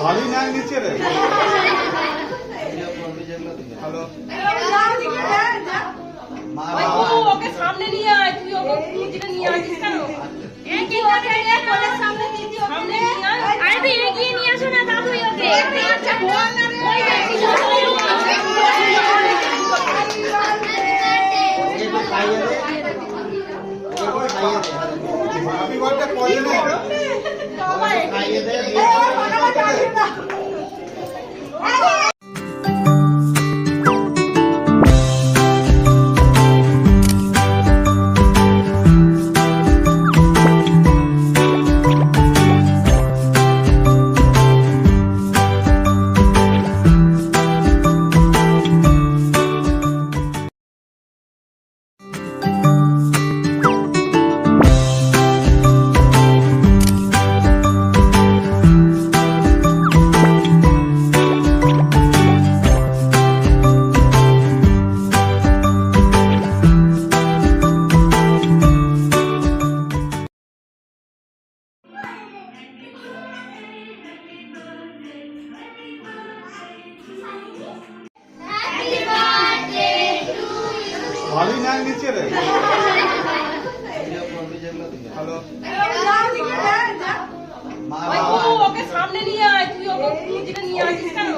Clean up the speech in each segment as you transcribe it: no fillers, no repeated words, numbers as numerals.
বালি না নিচে রে হ্যালো ওকে সামনে নিয়ে আয়, তুই ওকে মুজিটা নিয়ে আসিস কেন? কি ওকে নিয়ে কোলের সামনে দিয়ে দিও। সামনে নিয়ে আয়। আরে তুই এগিয়ে নিয়ে আসো না দাদু ওকে। আচ্ছা বল না রে। ওই দেখি হ্যাপি বার্থডে কয়জন বাবা খাইয়ে দে বালি না নিচে রে হ্যালো ওকে সামনে নিয়ে আয়, তুই ওকে মুজিটা নিয়ে আসিস কেন?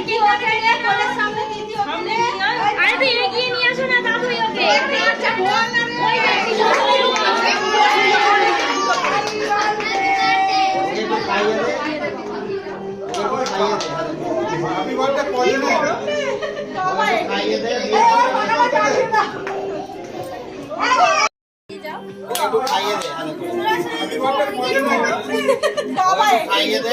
কি ওকে নিয়ে কোলের সামনে দিয়ে দিও। সামনে নিয়ে আয়। আরে তুই এগিয়ে নিয়ে আসো না দাদু ওকে। আচ্ছা বল না রে। ওই দেখি হ্যাপি বার্থডে কয়জন বাবা খাইয়ে দে খাইয়ে দে হ্যাপি বার্থডে কয়জন বাবা খাইয়ে দে